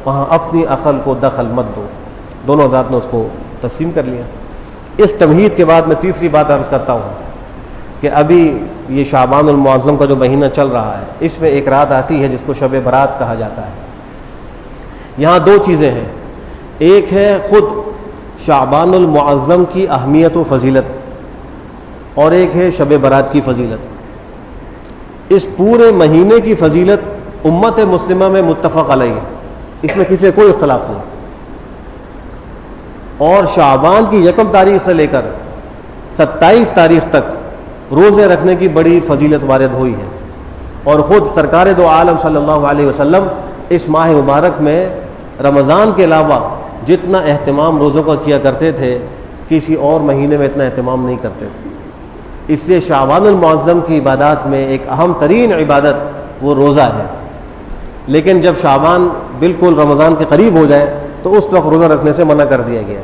وہاں اپنی عقل کو دخل مت دو. دونوں حضرات نے اس کو تسلیم کر لیا. اس تمہید کے بعد میں تیسری بات عرض کرتا ہوں کہ ابھی یہ شعبان المعظم کا جو مہینہ چل رہا ہے، اس میں ایک رات آتی ہے جس کو شب برات کہا جاتا ہے. یہاں دو چیزیں ہیں، ایک ہے خود شعبان المعظم کی اہمیت و فضیلت، اور ایک ہے شب برات کی فضیلت. اس پورے مہینے کی فضیلت امت مسلمہ میں متفق علیہ ہے، اس میں کسی کوئی اختلاف نہیں. اور شعبان کی 1 تاریخ سے لے کر 27 تاریخ تک روزے رکھنے کی بڑی فضیلت وارد ہوئی ہے. اور خود سرکار دو عالم صلی اللہ علیہ وسلم اس ماہ مبارک میں رمضان کے علاوہ جتنا اہتمام روزوں کا کیا کرتے تھے، کسی اور مہینے میں اتنا اہتمام نہیں کرتے تھے. اس لیے شعبان المعظم کی عبادات میں ایک اہم ترین عبادت وہ روزہ ہے. لیکن جب شعبان بالکل رمضان کے قریب ہو جائے تو اس وقت روزہ رکھنے سے منع کر دیا گیا.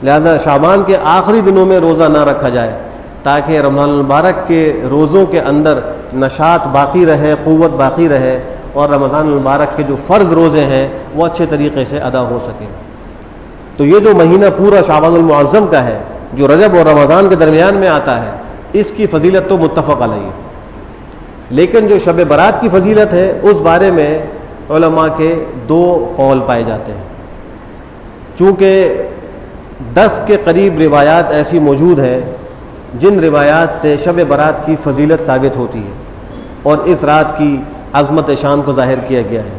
لہذا شعبان کے آخری دنوں میں روزہ نہ رکھا جائے تاکہ رمضان المبارک کے روزوں کے اندر نشاط باقی رہے، قوت باقی رہے، اور رمضان المبارک کے جو فرض روزے ہیں وہ اچھے طریقے سے ادا ہو سکیں. تو یہ جو مہینہ پورا شعبان المعظم کا ہے، جو رجب اور رمضان کے درمیان میں آتا ہے، اس کی فضیلت تو متفق علیہ ہے. لیکن جو شب برات کی فضیلت ہے اس بارے میں علماء کے 2 قول پائے جاتے ہیں. چونکہ 10 کے قریب روایات ایسی موجود ہیں جن روایات سے شب برات کی فضیلت ثابت ہوتی ہے اور اس رات کی عظمت شان کو ظاہر کیا گیا ہے.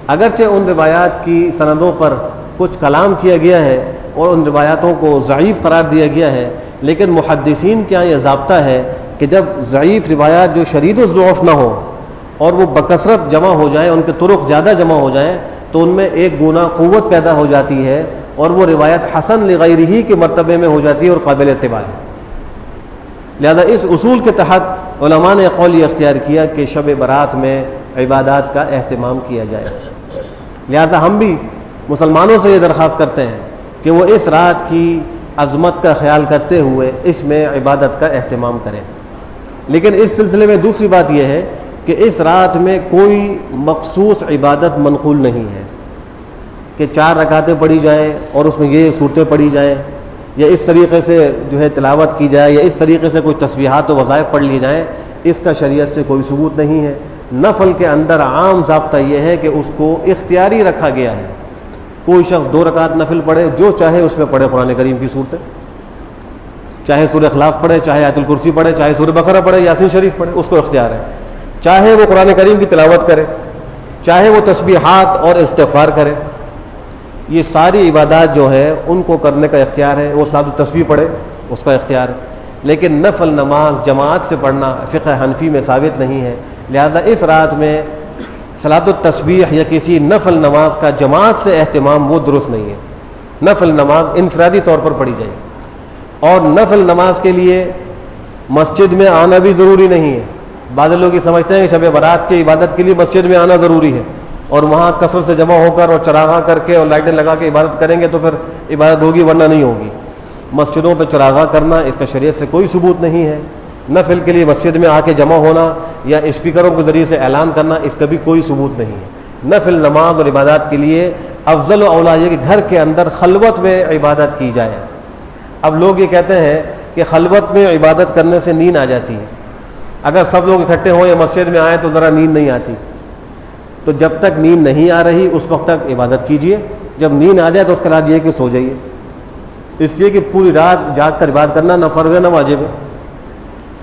اگرچہ ان روایات کی سندوں پر کچھ کلام کیا گیا ہے اور ان روایاتوں کو ضعیف قرار دیا گیا ہے، لیکن محدثین کے یہاں یہ ضابطہ ہے کہ جب ضعیف روایات جو شدید الضعف نہ ہو اور وہ بکثرت جمع ہو جائیں، ان کے طرق زیادہ جمع ہو جائیں، تو ان میں ایک گنا قوت پیدا ہو جاتی ہے اور وہ روایت حسن لغیرہ کے مرتبے میں ہو جاتی ہے اور قابل اتباع ہے. لہذا اس اصول کے تحت علماء نے قول یہ اختیار کیا کہ شب برات میں عبادات کا اہتمام کیا جائے. لہذا ہم بھی مسلمانوں سے یہ درخواست کرتے ہیں کہ وہ اس رات کی عظمت کا خیال کرتے ہوئے اس میں عبادت کا اہتمام کریں. لیکن اس سلسلے میں دوسری بات یہ ہے کہ اس رات میں کوئی مخصوص عبادت منقول نہیں ہے کہ 4 رکعتیں پڑھی جائیں اور اس میں یہ صورتیں پڑھی جائیں، یا اس طریقے سے جو ہے تلاوت کی جائے، یا اس طریقے سے کوئی تسبیحات و وظائف پڑھ لی جائیں. اس کا شریعت سے کوئی ثبوت نہیں ہے. نفل کے اندر عام ضابطہ یہ ہے کہ اس کو اختیاری رکھا گیا ہے. کوئی شخص 2 رکعت نفل پڑھے، جو چاہے اس میں پڑھے قرآن کریم کی صورتیں، چاہے سورہ اخلاص پڑھے، چاہے آیت الکرسی پڑھے، چاہے سورہ بقرہ پڑھے، یاسین شریف پڑھے، اس کو اختیار ہے. چاہے وہ قرآن کریم کی تلاوت کرے، چاہے وہ تسبیحات اور استغفار کرے. یہ ساری عبادات جو ہے ان کو کرنے کا اختیار ہے. وہ صلاۃ التسبیح پڑھے، اس کا اختیار ہے. لیکن نفل نماز جماعت سے پڑھنا فقہ حنفی میں ثابت نہیں ہے. لہذا اس رات میں صلاۃ التسبیح یا کسی نفل نماز کا جماعت سے اہتمام وہ درست نہیں ہے. نفل نماز انفرادی طور پر پڑھی جائے، اور نفل نماز کے لیے مسجد میں آنا بھی ضروری نہیں ہے. بعض لوگ یہ سمجھتے ہیں کہ شب برات کی عبادت کے لیے مسجد میں آنا ضروری ہے، اور وہاں کثرت سے جمع ہو کر اور چراغاں کر کے اور لائٹیں لگا کے عبادت کریں گے تو پھر عبادت ہوگی، ورنہ نہیں ہوگی. مسجدوں پہ چراغاں کرنا اس کا شریعت سے کوئی ثبوت نہیں ہے. نفل کے لیے مسجد میں آ کے جمع ہونا یا اسپیکروں کے ذریعے سے اعلان کرنا، اس کا بھی کوئی ثبوت نہیں ہے. نفل نماز اور عبادات کے لیے افضل و اولیٰ یہ کہ گھر کے اندر خلوت میں عبادت کی جائے. اب لوگ یہ کہتے ہیں کہ خلوت میں عبادت کرنے سے نیند آ جاتی ہے. اگر سب لوگ اکٹھے ہوں یا مسجد میں آئیں تو ذرا نیند نہیں آتی. تو جب تک نیند نہیں آ رہی اس وقت تک عبادت کیجئے. جب نیند آ جائے تو اس کا علاج یہ ہے کہ سو جائیے. اس لیے کہ پوری رات جاگ کر عبادت کرنا نہ فرض ہے نہ واجب ہے،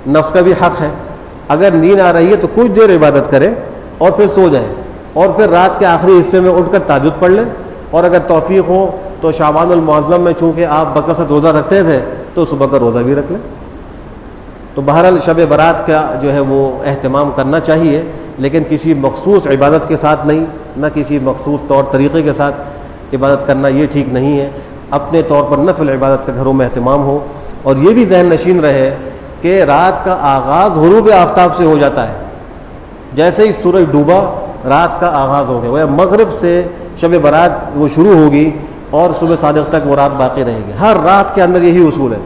نفس کا بھی حق ہے. اگر نیند آ رہی ہے تو کچھ دیر عبادت کریں اور پھر سو جائیں، اور پھر رات کے آخری حصے میں اٹھ کر تہجد پڑھ لیں. اور اگر توفیق ہو تو شعبان المعظم میں چونکہ آپ بکثرت روزہ رکھتے تھے تو صبح کا روزہ بھی رکھ لیں. تو بہرحال شب برات کا جو ہے وہ اہتمام کرنا چاہیے، لیکن کسی مخصوص عبادت کے ساتھ نہیں، نہ کسی مخصوص طور طریقے کے ساتھ عبادت کرنا یہ ٹھیک نہیں ہے. اپنے طور پر نفل عبادت کا گھروں میں اہتمام ہو. اور یہ بھی ذہن نشین رہے کہ رات کا آغاز غروب آفتاب سے ہو جاتا ہے. جیسے ہی سورج ڈوبا رات کا آغاز ہو گیا، وہ مغرب سے شب برات وہ شروع ہوگی اور صبح صادق تک وہ رات باقی رہے گی. ہر رات کے اندر یہی اصول ہے.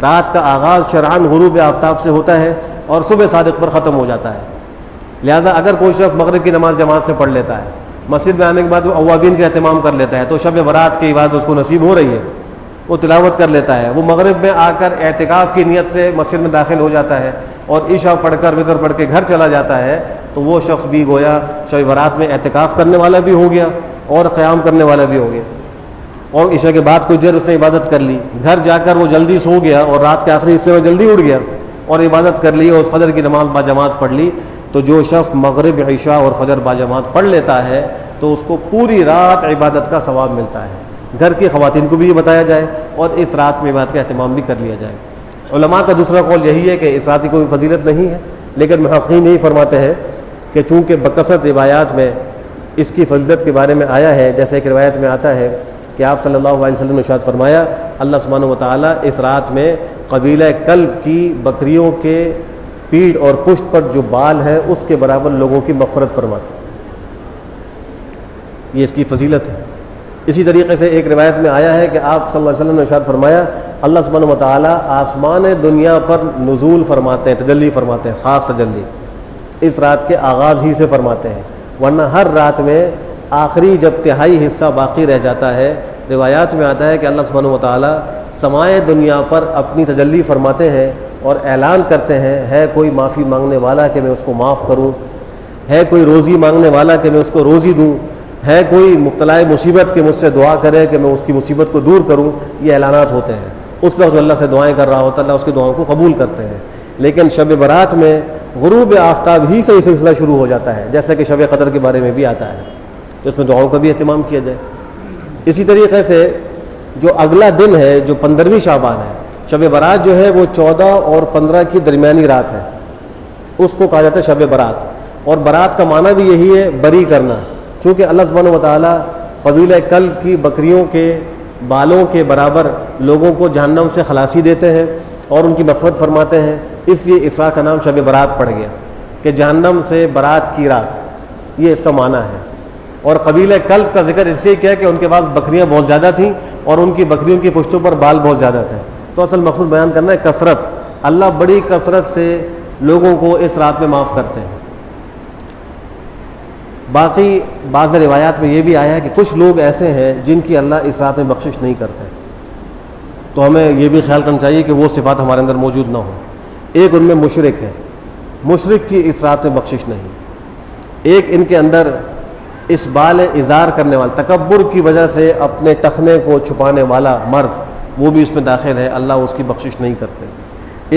رات کا آغاز شرعاً غروب آفتاب سے ہوتا ہے اور صبح صادق پر ختم ہو جاتا ہے. لہٰذا اگر کوئی شخص مغرب کی نماز جماعت سے پڑھ لیتا ہے مسجد میں آنے کے بعد وہ اوابین کا اہتمام کر لیتا ہے، تو شب برات کی عبادت اس کو نصیب ہو رہی ہے، وہ تلاوت کر لیتا ہے، وہ مغرب میں آ کر اعتکاف کی نیت سے مسجد میں داخل ہو جاتا ہے اور عشاء پڑھ کر وتر پڑھ کے گھر چلا جاتا ہے، تو وہ شخص بھی گویا شب برات میں اعتکاف کرنے والا بھی ہو گیا اور قیام کرنے والا بھی ہو گیا، اور عشاء کے بعد کچھ دیر اس نے عبادت کر لی، گھر جا کر وہ جلدی سو گیا اور رات کے آخری حصے میں جلدی اٹھ گیا اور عبادت کر لی اور فجر کی نماز باجماعت پڑھ لی۔ تو جو شخص مغرب، عشاء اور فجر باجماعت پڑھ لیتا ہے تو اس کو پوری رات عبادت کا ثواب ملتا ہے۔ گھر کی خواتین کو بھی یہ بتایا جائے اور اس رات میں عبادت کا اہتمام بھی کر لیا جائے۔ علماء کا دوسرا قول یہی ہے کہ اس رات کی کوئی فضیلت نہیں ہے، لیکن محققین یہی فرماتے ہیں کہ چونکہ بکثرت روایات میں اس کی فضیلت کے بارے میں آیا ہے، جیسے ایک روایت میں آتا ہے کہ آپ صلی اللہ علیہ وسلم نے ارشاد فرمایا، اللہ سبحانہ و تعالیٰ اس رات میں قبیلہ کلب کی بکریوں کے پیٹھ اور پشت پر جو بال ہے اس کے برابر لوگوں کی مغفرت فرماتے ہیں۔ یہ اس کی فضیلت ہے۔ اسی طریقے سے ایک روایت میں آیا ہے کہ آپ صلی اللہ علیہ وسلم نے ارشاد فرمایا، اللہ سبحانہ و تعالیٰ آسمان دنیا پر نزول فرماتے ہیں، تجلی فرماتے ہیں، خاص تجلی اس رات کے آغاز ہی سے فرماتے ہیں، ورنہ ہر رات میں آخری جب تہائی حصہ باقی رہ جاتا ہے، روایات میں آتا ہے کہ اللہ سبحانہ و تعالیٰ سمائے دنیا پر اپنی تجلی فرماتے ہیں اور اعلان کرتے ہیں، ہے کوئی معافی مانگنے والا کہ میں اس کو معاف کروں، ہے کوئی روزی مانگنے والا کہ میں اس کو روزی دوں، ہے کوئی مبتلا مصیبت کہ مجھ سے دعا کرے کہ میں اس کی مصیبت کو دور کروں۔ یہ اعلانات ہوتے ہیں، اس وقت جو اللہ سے دعائیں کر رہا ہوتا ہے اللہ اس کی دعاؤں کو قبول کرتے ہیں۔ لیکن شب برات میں غروب آفتاب ہی سے یہ سلسلہ شروع ہو جاتا ہے، جیسا کہ شب قدر کے بارے میں بھی آتا ہے، تو اس میں دعاؤں کا بھی اہتمام کیا جائے۔ اسی طریقے سے جو اگلا دن ہے جو 15ویں شعبان ہے، شب برات جو ہے وہ 14 اور 15 کی درمیانی رات ہے، اس کو کہا جاتا ہے شب برات، اور برات کا معنی بھی یہی ہے بری کرنا، چونکہ اللہ سبحانہ و تعالیٰ قبیلہ کلب کی بکریوں کے بالوں کے برابر لوگوں کو جہنم سے خلاصی دیتے ہیں اور ان کی مغفرت فرماتے ہیں، اس لیے اسراء کا نام شب برات پڑ گیا کہ جہنم سے برات کی رات، یہ اس کا معنی ہے۔ اور قبیلہ کلب کا ذکر اس لیے کیا کہ ان کے پاس بکریاں بہت زیادہ تھیں اور ان کی بکریوں کی پشتوں پر بال بہت زیادہ تھے، تو اصل مقصود بیان کرنا ہے کثرت، اللہ بڑی کثرت سے لوگوں کو اس رات میں معاف کرتے ہیں۔ باقی بعض روایات میں یہ بھی آیا ہے کہ کچھ لوگ ایسے ہیں جن کی اللہ اس رات میں بخشش نہیں کرتے، تو ہمیں یہ بھی خیال کرنا چاہیے کہ وہ صفات ہمارے اندر موجود نہ ہوں۔ ایک ان میں مشرک ہے، مشرک کی اس رات میں بخشش نہیں۔ ایک ان کے اندر اس بال اظہار کرنے والا، تکبر کی وجہ سے اپنے ٹخنے کو چھپانے والا مرد، وہ بھی اس میں داخل ہے، اللہ اس کی بخشش نہیں کرتے۔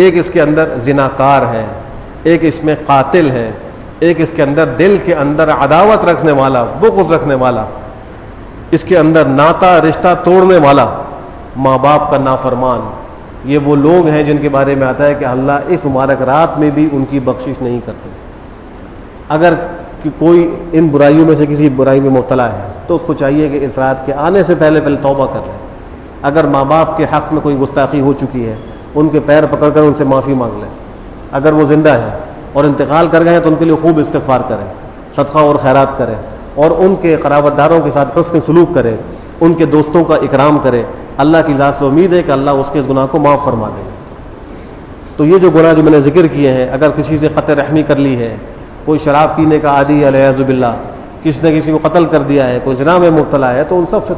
ایک اس کے اندر زناکار ہے، ایک اس میں قاتل ہے، ایک اس کے اندر دل کے اندر عداوت رکھنے والا، بغض رکھنے والا، اس کے اندر ناتا رشتہ توڑنے والا، ماں باپ کا نافرمان، یہ وہ لوگ ہیں جن کے بارے میں آتا ہے کہ اللہ اس مبارک رات میں بھی ان کی بخشش نہیں کرتے۔ اگر کہ کوئی ان برائیوں میں سے کسی برائی میں مبتلا ہے تو اس کو چاہیے کہ اس رات کے آنے سے پہلے توبہ کر لے۔ اگر ماں باپ کے حق میں کوئی گستاخی ہو چکی ہے ان کے پیر پکڑ کر ان سے معافی مانگ لیں، اگر وہ زندہ ہے اور انتقال کر گئے ہیں تو ان کے لیے خوب استغفار کریں، صدقہ اور خیرات کریں، اور ان کے قرابت داروں کے ساتھ حسن سلوک کریں، ان کے دوستوں کا اکرام کریں۔ اللہ کی ذات سے امید ہے کہ اللہ اس کے اس گناہ کو معاف فرما دے گا۔ تو یہ جو گناہ جو میں نے ذکر کیے ہیں، اگر کسی سے قطع رحمی کر لی ہے، کوئی شراب پینے کا عادی ہے والعیاذ باللہ، کسی نے کسی کو قتل کر دیا ہے، کوئی زنا میں مبتلا ہے، تو ان سب سے